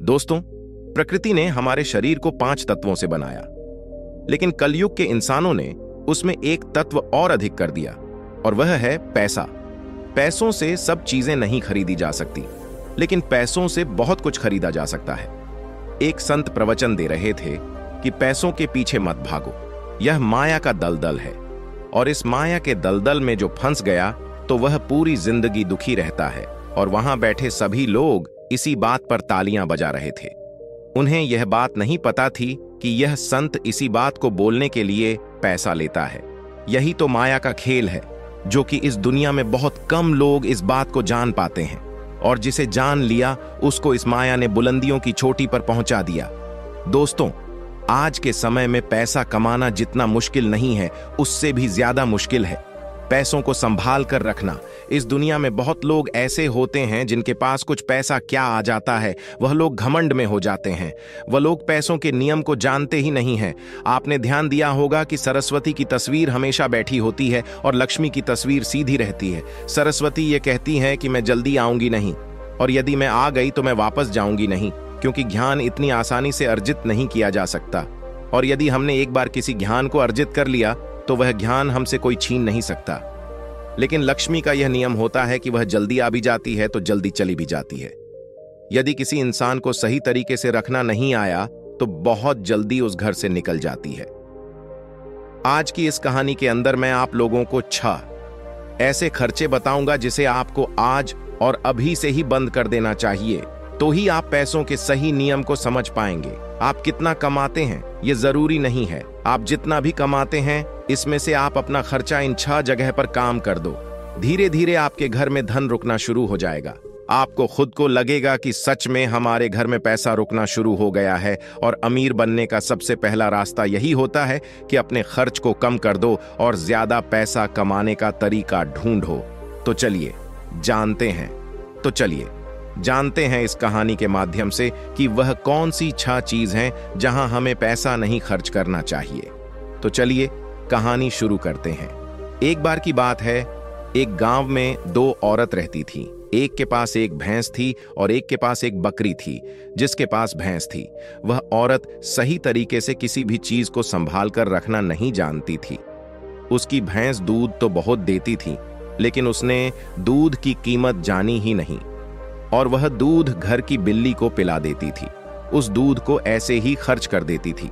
दोस्तों, प्रकृति ने हमारे शरीर को 5 तत्वों से बनाया, लेकिन कलयुग के इंसानों ने उसमें एक तत्व और अधिक कर दिया, और वह है पैसा। पैसों से सब चीजें नहीं खरीदी जा सकती, लेकिन पैसों से बहुत कुछ खरीदा जा सकता है। एक संत प्रवचन दे रहे थे कि पैसों के पीछे मत भागो, यह माया का दलदल है, और इस माया के दलदल में जो फंस गया तो वह पूरी जिंदगी दुखी रहता है। और वहां बैठे सभी लोग इसी बात पर तालियां बजा रहे थे। उन्हें यह बात नहीं पता थी कि यह संत इसी बात को बोलने के लिए पैसा लेता है। यही तो माया का खेल है, जो कि इस दुनिया में बहुत कम लोग इस बात को जान पाते हैं, और जिसे जान लिया उसको इस माया ने बुलंदियों की चोटी पर पहुंचा दिया। दोस्तों, आज के समय में पैसा कमाना जितना मुश्किल नहीं है, उससे भी ज्यादा मुश्किल है पैसों को संभाल कर रखना। इस दुनिया में बहुत लोग ऐसे होते हैं जिनके पास कुछ पैसा क्या आ जाता है, वह लोग घमंड में हो जाते हैं। वह लोग पैसों के नियम को जानते ही नहीं हैं। आपने ध्यान दिया होगा कि सरस्वती की तस्वीर हमेशा बैठी होती है और लक्ष्मी की तस्वीर सीधी रहती है। सरस्वती ये कहती है कि मैं जल्दी आऊंगी नहीं, और यदि मैं आ गई तो मैं वापस जाऊंगी नहीं, क्योंकि ज्ञान इतनी आसानी से अर्जित नहीं किया जा सकता। और यदि हमने एक बार किसी ज्ञान को अर्जित कर लिया तो वह ज्ञान हमसे कोई छीन नहीं सकता। लेकिन लक्ष्मी का यह नियम होता है कि वह जल्दी आ भी जाती है तो जल्दी चली भी जाती है। यदि किसी इंसान को सही तरीके से रखना नहीं आया तो बहुत जल्दी उस घर से निकल जाती है। आज की इस कहानी के अंदर मैं आप लोगों को 6 ऐसे खर्चे बताऊंगा जिसे आपको आज और अभी से ही बंद कर देना चाहिए, तो ही आप पैसों के सही नियम को समझ पाएंगे। आप कितना कमाते हैं ये जरूरी नहीं है, आप जितना भी कमाते हैं इसमें से आप अपना खर्चा इन 6 जगह पर काम कर दो। धीरे धीरे आपके घर में धन रुकना शुरू हो जाएगा। आपको खुद को लगेगा कि सच में हमारे घर में पैसा रुकना शुरू हो गया है। और अमीर बनने का सबसे पहला रास्ता यही होता है कि अपने खर्च को कम कर दो और ज्यादा पैसा कमाने का तरीका ढूंढो। तो चलिए जानते हैं इस कहानी के माध्यम से कि वह कौन सी 6 चीज हैं जहां हमें पैसा नहीं खर्च करना चाहिए। तो चलिए कहानी शुरू करते हैं। एक बार की बात है, एक गांव में 2 औरत रहती थी। एक के पास एक भैंस थी और एक के पास एक बकरी थी। जिसके पास भैंस थी वह औरत सही तरीके से किसी भी चीज को संभाल कर रखना नहीं जानती थी। उसकी भैंस दूध तो बहुत देती थी, लेकिन उसने दूध की कीमत जानी ही नहीं, और वह दूध घर की बिल्ली को पिला देती थी। उस दूध को ऐसे ही खर्च कर देती थी।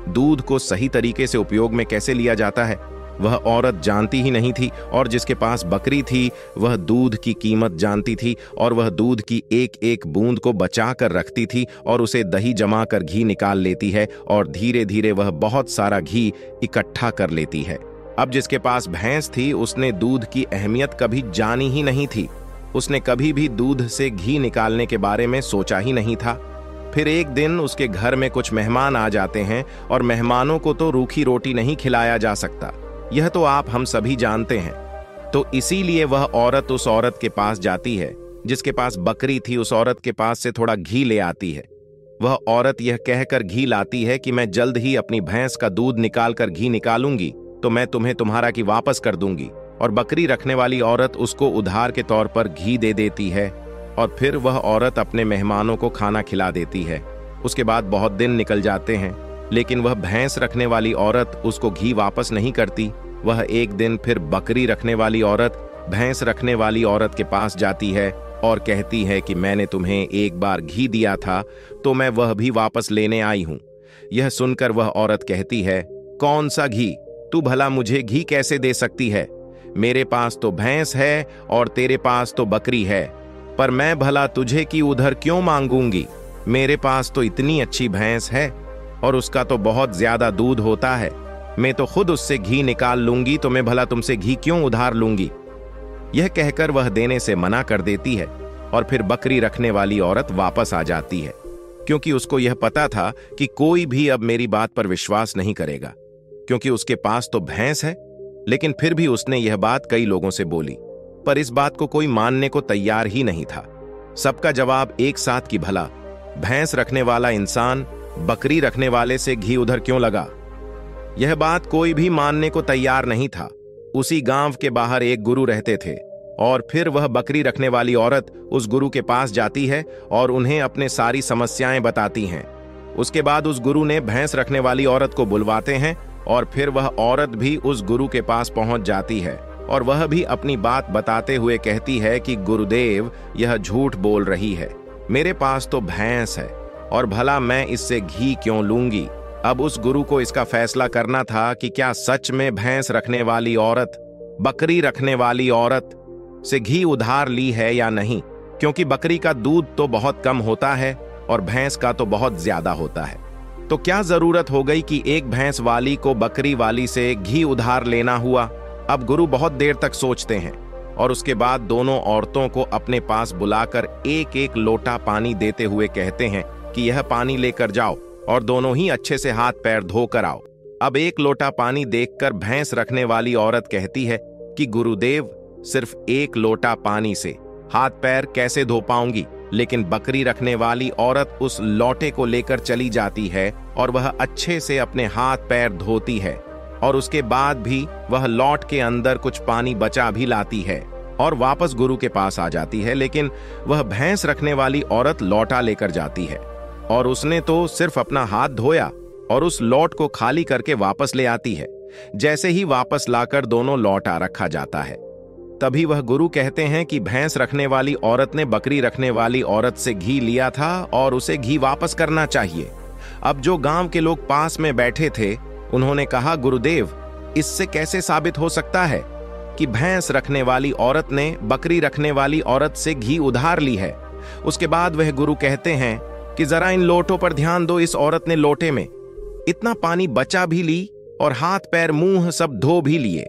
दूध को सही तरीके से उपयोग में कैसे लिया जाता है वह औरत जानती ही नहीं थी। और जिसके पास बकरी थी वह दूध की कीमत जानती थी, और वह दूध की एक एक बूंद को बचा कर रखती थी और उसे दही जमा कर घी निकाल लेती है, और धीरे धीरे वह बहुत सारा घी इकट्ठा कर लेती है। अब जिसके पास भैंस थी उसने दूध की अहमियत कभी जानी ही नहीं थी। उसने कभी भी दूध से घी निकालने के बारे में सोचा ही नहीं था। फिर एक दिन उसके घर में कुछ मेहमान आ जाते हैं, और मेहमानों को तो रूखी रोटी नहीं खिलाया जा सकता, यह तो आप हम सभी जानते हैं। तो इसीलिए वह औरत उस औरत के पास जाती है जिसके पास बकरी थी। उस औरत के पास से थोड़ा घी ले आती है। वह औरत यह कहकर घी लाती है कि मैं जल्द ही अपनी भैंस का दूध निकाल कर घी निकालूंगी तो मैं तुम्हें तुम्हारा घी वापस कर दूंगी। और बकरी रखने वाली औरत उसको उधार के तौर पर घी दे देती है, और फिर वह औरत अपने मेहमानों को खाना खिला देती है। उसके बाद बहुत दिन निकल जाते हैं, लेकिन वह भैंस रखने वाली औरत उसको घी वापस नहीं करती। वह एक दिन फिर बकरी रखने वाली औरत भैंस रखने वाली औरत के पास जाती है और कहती है कि मैंने तुम्हें एक बार घी दिया था तो मैं वह भी वापस लेने आई हूं। यह सुनकर वह औरत कहती है, कौन सा घी? तू भला मुझे घी कैसे दे सकती है? मेरे पास तो भैंस है और तेरे पास तो बकरी है, पर मैं भला तुझे की उधर क्यों मांगूंगी? मेरे पास तो इतनी अच्छी भैंस है और उसका तो बहुत ज्यादा दूध होता है। मैं तो खुद उससे घी निकाल लूंगी, तो मैं भला तुमसे घी क्यों उधार लूंगी? यह कहकर वह देने से मना कर देती है, और फिर बकरी रखने वाली औरत वापस आ जाती है, क्योंकि उसको यह पता था कि कोई भी अब मेरी बात पर विश्वास नहीं करेगा, क्योंकि उसके पास तो भैंस है। लेकिन फिर भी उसने यह बात कई लोगों से बोली, पर इस बात को कोई मानने को तैयार ही नहीं था। सबका जवाब एक साथ कि भला भैंस रखने वाला इंसान बकरी रखने वाले से घी उधर क्यों लगा? यह बात कोई भी मानने को तैयार नहीं था। उसी गांव के बाहर एक गुरु रहते थे और फिर वह बकरी रखने वाली औरत उस गुरु के पास जाती है और उन्हें अपने सारी समस्याएं बताती हैं। उसके बाद उस गुरु ने भैंस रखने वाली औरत को बुलवाते हैं और फिर वह औरत भी उस गुरु के पास पहुंच जाती है और वह भी अपनी बात बताते हुए कहती है कि गुरुदेव, यह झूठ बोल रही है, मेरे पास तो भैंस है और भला मैं इससे घी क्यों लूंगी। अब उस गुरु को इसका फैसला करना था कि क्या सच में भैंस रखने वाली औरत बकरी रखने वाली औरत से घी उधार ली है या नहीं, क्योंकि बकरी का दूध तो बहुत कम होता है और भैंस का तो बहुत ज्यादा होता है। तो क्या जरूरत हो गई कि एक भैंस वाली को बकरी वाली से घी उधार लेना हुआ। अब गुरु बहुत देर तक सोचते हैं और उसके बाद दोनों औरतों को अपने पास बुलाकर एक एक लोटा पानी देते हुए कहते हैं कि यह पानी लेकर जाओ और दोनों ही अच्छे से हाथ पैर धोकर आओ। अब एक लोटा पानी देखकर भैंस रखने वाली औरत कहती है कि गुरुदेव, सिर्फ एक लोटा पानी से हाथ पैर कैसे धो पाऊंगी। लेकिन बकरी रखने वाली औरत उस लोटे को लेकर चली जाती है और वह अच्छे से अपने हाथ पैर धोती है और उसके बाद भी वह लौट के अंदर कुछ पानी बचा भी लाती है और वापस गुरु के पास आ जाती है। लेकिन वह भैंस रखने वाली औरत लौटा लेकर जाती है और उसने तो सिर्फ अपना हाथ धोया और उस लौट को खाली करके वापस ले आती है। जैसे ही वापस लाकर दोनों लौटा रखा जाता है, तभी वह गुरु कहते हैं कि भैंस रखने वाली औरत ने बकरी रखने वाली औरत से घी लिया था और उसे घी वापस करना चाहिए। अब जो गांव के लोग पास में बैठे थे, उन्होंने कहा, गुरुदेव, इससे कैसे साबित हो सकता है कि भैंस रखने वाली औरत ने बकरी रखने वाली औरत से घी उधार ली है। उसके बाद वह गुरु कहते हैं कि जरा इन लोटों पर ध्यान दो। इस औरत ने लोटे में इतना पानी बचा भी ली और हाथ पैर मुंह सब धो भी लिए।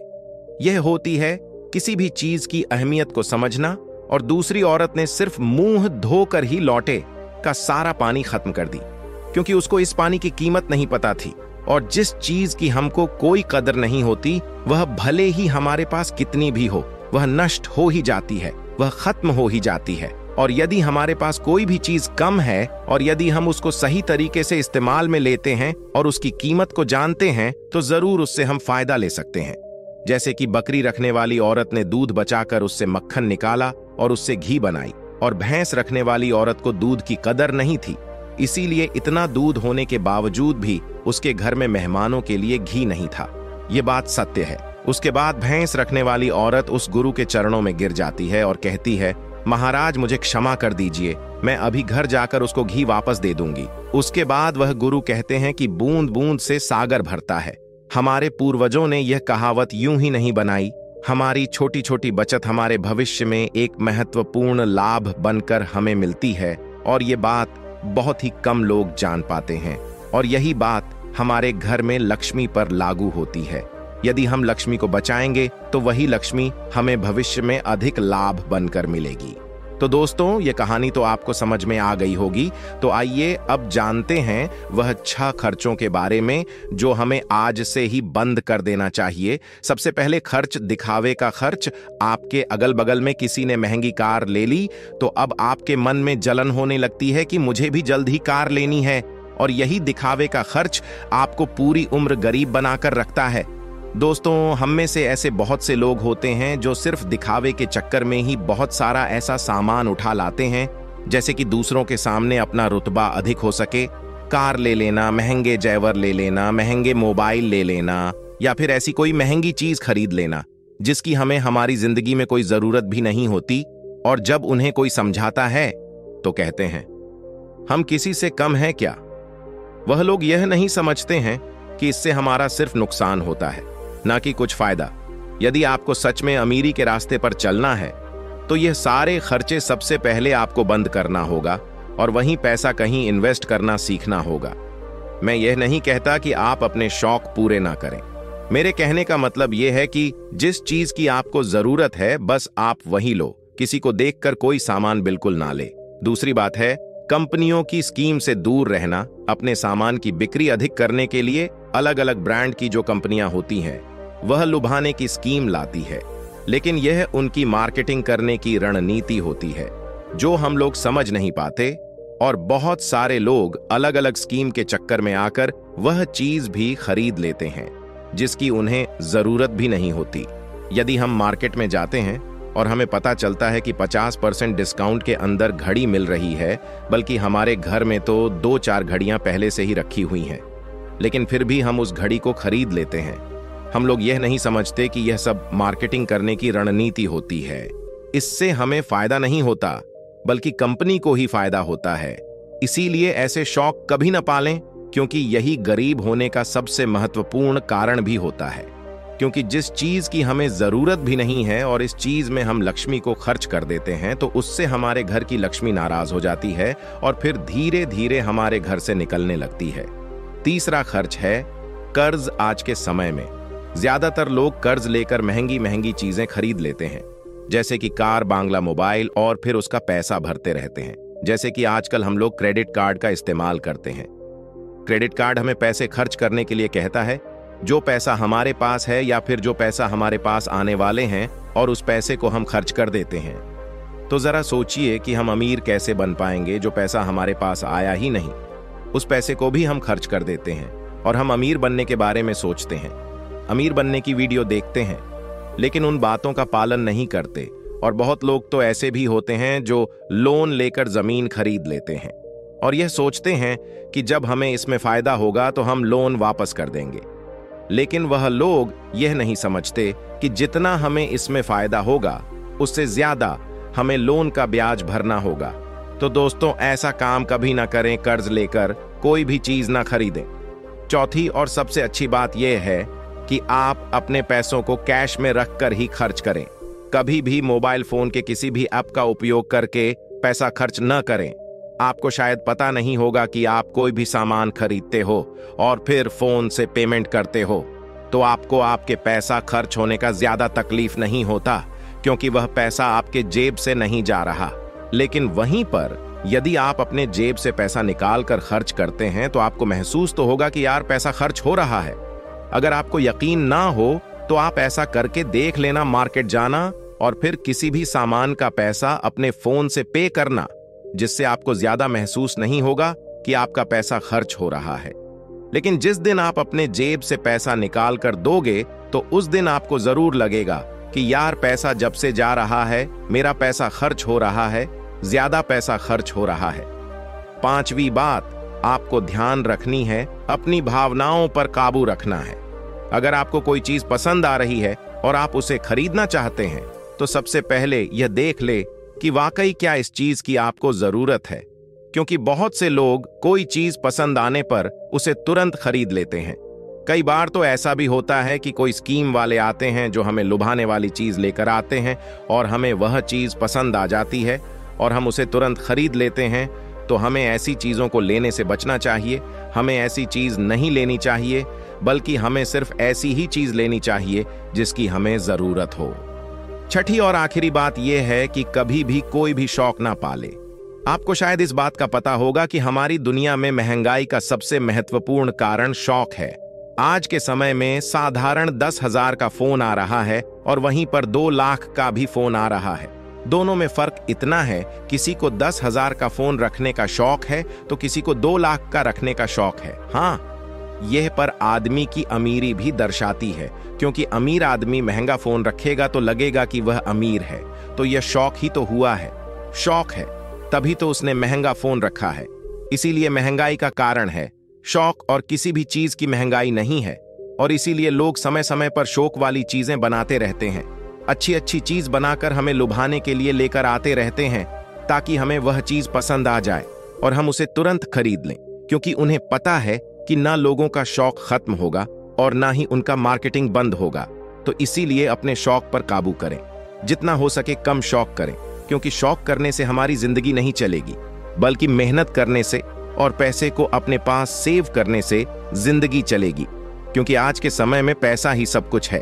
यह होती है किसी भी चीज की अहमियत को समझना। और दूसरी औरत ने सिर्फ मुंह धोकर ही लौटे का सारा पानी खत्म कर दी, क्योंकि उसको इस पानी की कीमत नहीं पता थी। और जिस चीज की हमको कोई कदर नहीं होती, वह भले ही हमारे पास कितनी भी हो, वह नष्ट हो ही जाती है, वह खत्म हो ही जाती है। और यदि हमारे पास कोई भी चीज कम है और यदि हम उसको सही तरीके से इस्तेमाल में लेते हैं और उसकी कीमत को जानते हैं, तो जरूर उससे हम फायदा ले सकते हैं। जैसे कि बकरी रखने वाली औरत ने दूध बचाकर उससे मक्खन निकाला और उससे घी बनाई, और भैंस रखने वाली औरत को दूध की कदर नहीं थी, इसीलिए इतना दूध होने के बावजूद भी उसके घर में मेहमानों के लिए घी नहीं था। ये बात सत्य है। उसके बाद भैंस रखने वाली औरत उस गुरु के चरणों में गिर जाती है और कहती है, महाराज, मुझे क्षमा कर दीजिए, मैं अभी घर जाकर उसको घी वापस दे दूंगी। उसके बाद वह गुरु कहते हैं कि बूंद बूंद से सागर भरता है। हमारे पूर्वजों ने यह कहावत यूं ही नहीं बनाई। हमारी छोटी छोटी बचत हमारे भविष्य में एक महत्वपूर्ण लाभ बनकर हमें मिलती है, और ये बात बहुत ही कम लोग जान पाते हैं। और यही बात हमारे घर में लक्ष्मी पर लागू होती है। यदि हम लक्ष्मी को बचाएंगे तो वही लक्ष्मी हमें भविष्य में अधिक लाभ बनकर मिलेगी। तो दोस्तों, ये कहानी तो आपको समझ में आ गई होगी। तो आइए अब जानते हैं वह 6 खर्चों के बारे में जो हमें आज से ही बंद कर देना चाहिए। सबसे पहले खर्च, दिखावे का खर्च। आपके अगल बगल में किसी ने महंगी कार ले ली तो अब आपके मन में जलन होने लगती है कि मुझे भी जल्द ही कार लेनी है, और यही दिखावे का खर्च आपको पूरी उम्र गरीब बनाकर रखता है। दोस्तों, हम में से ऐसे बहुत से लोग होते हैं जो सिर्फ दिखावे के चक्कर में ही बहुत सारा ऐसा सामान उठा लाते हैं, जैसे कि दूसरों के सामने अपना रुतबा अधिक हो सके। कार ले लेना, महंगे जेवर ले लेना, महंगे मोबाइल ले लेना, या फिर ऐसी कोई महंगी चीज खरीद लेना जिसकी हमें हमारी जिंदगी में कोई जरूरत भी नहीं होती। और जब उन्हें कोई समझाता है तो कहते हैं, हम किसी से कम हैं क्या। वह लोग यह नहीं समझते हैं कि इससे हमारा सिर्फ नुकसान होता है, ना कि कुछ फायदा। यदि आपको सच में अमीरी के रास्ते पर चलना है तो यह सारे खर्चे सबसे पहले आपको बंद करना होगा और वहीं पैसा कहीं इन्वेस्ट करना सीखना होगा। मैं यह नहीं कहता कि आप अपने शौक पूरे ना करें। मेरे कहने का मतलब यह है कि जिस चीज की आपको जरूरत है बस आप वही लो, किसी को देखकर कोई सामान बिल्कुल ना ले। दूसरी बात है, कंपनियों की स्कीम से दूर रहना। अपने सामान की बिक्री अधिक करने के लिए अलग अलग ब्रांड की जो कंपनियां होती हैं वह लुभाने की स्कीम लाती है, लेकिन यह उनकी मार्केटिंग करने की रणनीति होती है जो हम लोग समझ नहीं पाते। और बहुत सारे लोग अलग अलग स्कीम के चक्कर में आकर वह चीज भी खरीद लेते हैं जिसकी उन्हें जरूरत भी नहीं होती। यदि हम मार्केट में जाते हैं और हमें पता चलता है कि 50% डिस्काउंट के अंदर घड़ी मिल रही है, बल्कि हमारे घर में तो 2-4 घड़ियां पहले से ही रखी हुई हैं, लेकिन फिर भी हम उस घड़ी को खरीद लेते हैं। हम लोग यह नहीं समझते कि यह सब मार्केटिंग करने की रणनीति होती है। इससे हमें फायदा नहीं होता, बल्कि कंपनी को ही फायदा होता है। इसीलिए ऐसे शौक कभी न पालें, क्योंकि यही गरीब होने का सबसे महत्वपूर्ण कारण भी होता है। क्योंकि जिस चीज की हमें जरूरत भी नहीं है और इस चीज में हम लक्ष्मी को खर्च कर देते हैं, तो उससे हमारे घर की लक्ष्मी नाराज हो जाती है और फिर धीरे धीरे हमारे घर से निकलने लगती है। तीसरा खर्च है कर्ज। आज के समय में ज्यादातर लोग कर्ज लेकर महंगी महंगी चीजें खरीद लेते हैं, जैसे कि कार, बांग्ला, मोबाइल, और फिर उसका पैसा भरते रहते हैं। जैसे कि आजकल हम लोग क्रेडिट कार्ड का इस्तेमाल करते हैं। क्रेडिट कार्ड हमें पैसे खर्च करने के लिए कहता है, जो पैसा हमारे पास है या फिर जो पैसा हमारे पास आने वाले हैं, और उस पैसे को हम खर्च कर देते हैं। तो जरा सोचिए कि हम अमीर कैसे बन पाएंगे जो पैसा हमारे पास आया ही नहीं। उस पैसे को भी हम खर्च कर देते हैं और हम अमीर बनने के बारे में सोचते हैं, अमीर बनने की वीडियो देखते हैं, लेकिन उन बातों का पालन नहीं करते। और बहुत लोग तो ऐसे भी होते हैं जो लोन लेकर जमीन खरीद लेते हैं और यह सोचते हैं कि जब हमें इसमें फायदा होगा तो हम लोन वापस कर देंगे। लेकिन वह लोग यह नहीं समझते कि जितना हमें इसमें फायदा होगा, उससे ज्यादा हमें लोन का ब्याज भरना होगा। तो दोस्तों, ऐसा काम कभी ना करें, कर्ज लेकर कोई भी चीज ना खरीदें। चौथी और सबसे अच्छी बात यह है कि आप अपने पैसों को कैश में रखकर ही खर्च करें। कभी भी मोबाइल फोन के किसी भी ऐप का उपयोग करके पैसा खर्च न करें। आपको शायद पता नहीं होगा कि आप कोई भी सामान खरीदते हो और फिर फोन से पेमेंट करते हो, तो आपको आपके पैसा खर्च होने का ज्यादा तकलीफ नहीं होता, क्योंकि वह पैसा आपके जेब से नहीं जा रहा। लेकिन वहीं पर यदि आप अपने जेब से पैसा निकाल कर खर्च करते हैं, तो आपको महसूस तो होगा कि यार पैसा खर्च हो रहा है। अगर आपको यकीन ना हो तो आप ऐसा करके देख लेना, मार्केट जाना और फिर किसी भी सामान का पैसा अपने फोन से पे करना, जिससे आपको ज्यादा महसूस नहीं होगा कि आपका पैसा खर्च हो रहा है। लेकिन जिस दिन आप अपने जेब से पैसा निकाल कर दोगे, तो उस दिन आपको जरूर लगेगा कि यार पैसा जब से जा रहा है, मेरा पैसा खर्च हो रहा है, ज्यादा पैसा खर्च हो रहा है। पांचवी बात आपको ध्यान रखनी है, अपनी भावनाओं पर काबू रखना है। अगर आपको कोई चीज पसंद आ रही है और आप उसे खरीदना चाहते हैं, तो सबसे पहले यह देख ले कि वाकई क्या इस चीज की आपको जरूरत है। क्योंकि बहुत से लोग कोई चीज पसंद आने पर उसे तुरंत खरीद लेते हैं। कई बार तो ऐसा भी होता है कि कोई स्कीम वाले आते हैं जो हमें लुभाने वाली चीज लेकर आते हैं और हमें वह चीज पसंद आ जाती है और हम उसे तुरंत खरीद लेते हैं। तो हमें ऐसी चीजों को लेने से बचना चाहिए। हमें ऐसी चीज नहीं लेनी चाहिए, बल्कि हमें सिर्फ ऐसी ही चीज लेनी चाहिए जिसकी हमें जरूरत हो। छठी और आखिरी बात यह है कि कभी भी कोई भी शौक ना पाले। आपको शायद इस बात का पता होगा कि हमारी दुनिया में महंगाई का सबसे महत्वपूर्ण कारण शौक है। आज के समय में साधारण 10,000 का फोन आ रहा है और वहीं पर 2 लाख का भी फोन आ रहा है। दोनों में फर्क इतना है, किसी को 10,000 का फोन रखने का शौक है तो किसी को 2 लाख का रखने का शौक है। हाँ, यह पर आदमी की अमीरी भी दर्शाती है, क्योंकि अमीर आदमी महंगा फोन रखेगा तो लगेगा कि वह अमीर है, तो यह शौक ही तो हुआ है। शौक है तभी तो उसने महंगा फोन रखा है। इसीलिए महंगाई का कारण है शौक, और किसी भी चीज की महंगाई नहीं है। और इसीलिए लोग समय समय पर शौक वाली चीजें बनाते रहते हैं। अच्छी अच्छी चीज बनाकर हमें लुभाने के लिए लेकर आते रहते हैं, ताकि हमें वह चीज पसंद आ जाए और हम उसे तुरंत खरीद लें, क्योंकि उन्हें पता है कि ना लोगों का शौक खत्म होगा और ना ही उनका मार्केटिंग बंद होगा। तो इसीलिए अपने शौक पर काबू करें। जितना हो सके कम शौक करें, क्योंकि शौक करने से हमारी जिंदगी नहीं चलेगी, बल्कि मेहनत करने से और पैसे को अपने पास सेव करने से जिंदगी चलेगी। क्योंकि आज के समय में पैसा ही सब कुछ है।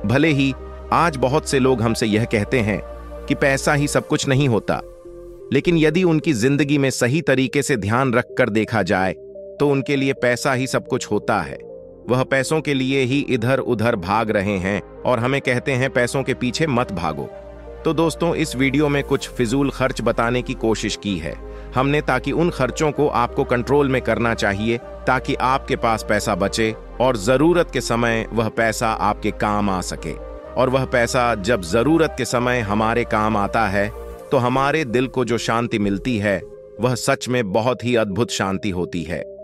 भले ही आज बहुत से लोग हमसे यह कहते हैं कि पैसा ही सब कुछ नहीं होता, लेकिन यदि उनकी जिंदगी में सही तरीके से ध्यान रखकर देखा जाए तो उनके लिए पैसा ही सब कुछ होता है। वह पैसों के लिए ही इधर उधर भाग रहे हैं और हमें कहते हैं पैसों के पीछे मत भागो। तो दोस्तों, इस वीडियो में कुछ फिजूल खर्च बताने की कोशिश की है हमने, ताकि उन खर्चों को आपको कंट्रोल में करना चाहिए, ताकि आपके पास पैसा बचे और जरूरत के समय वह पैसा आपके काम आ सके। और वह पैसा जब जरूरत के समय हमारे काम आता है तो हमारे दिल को जो शांति मिलती है वह सच में बहुत ही अद्भुत शांति होती है।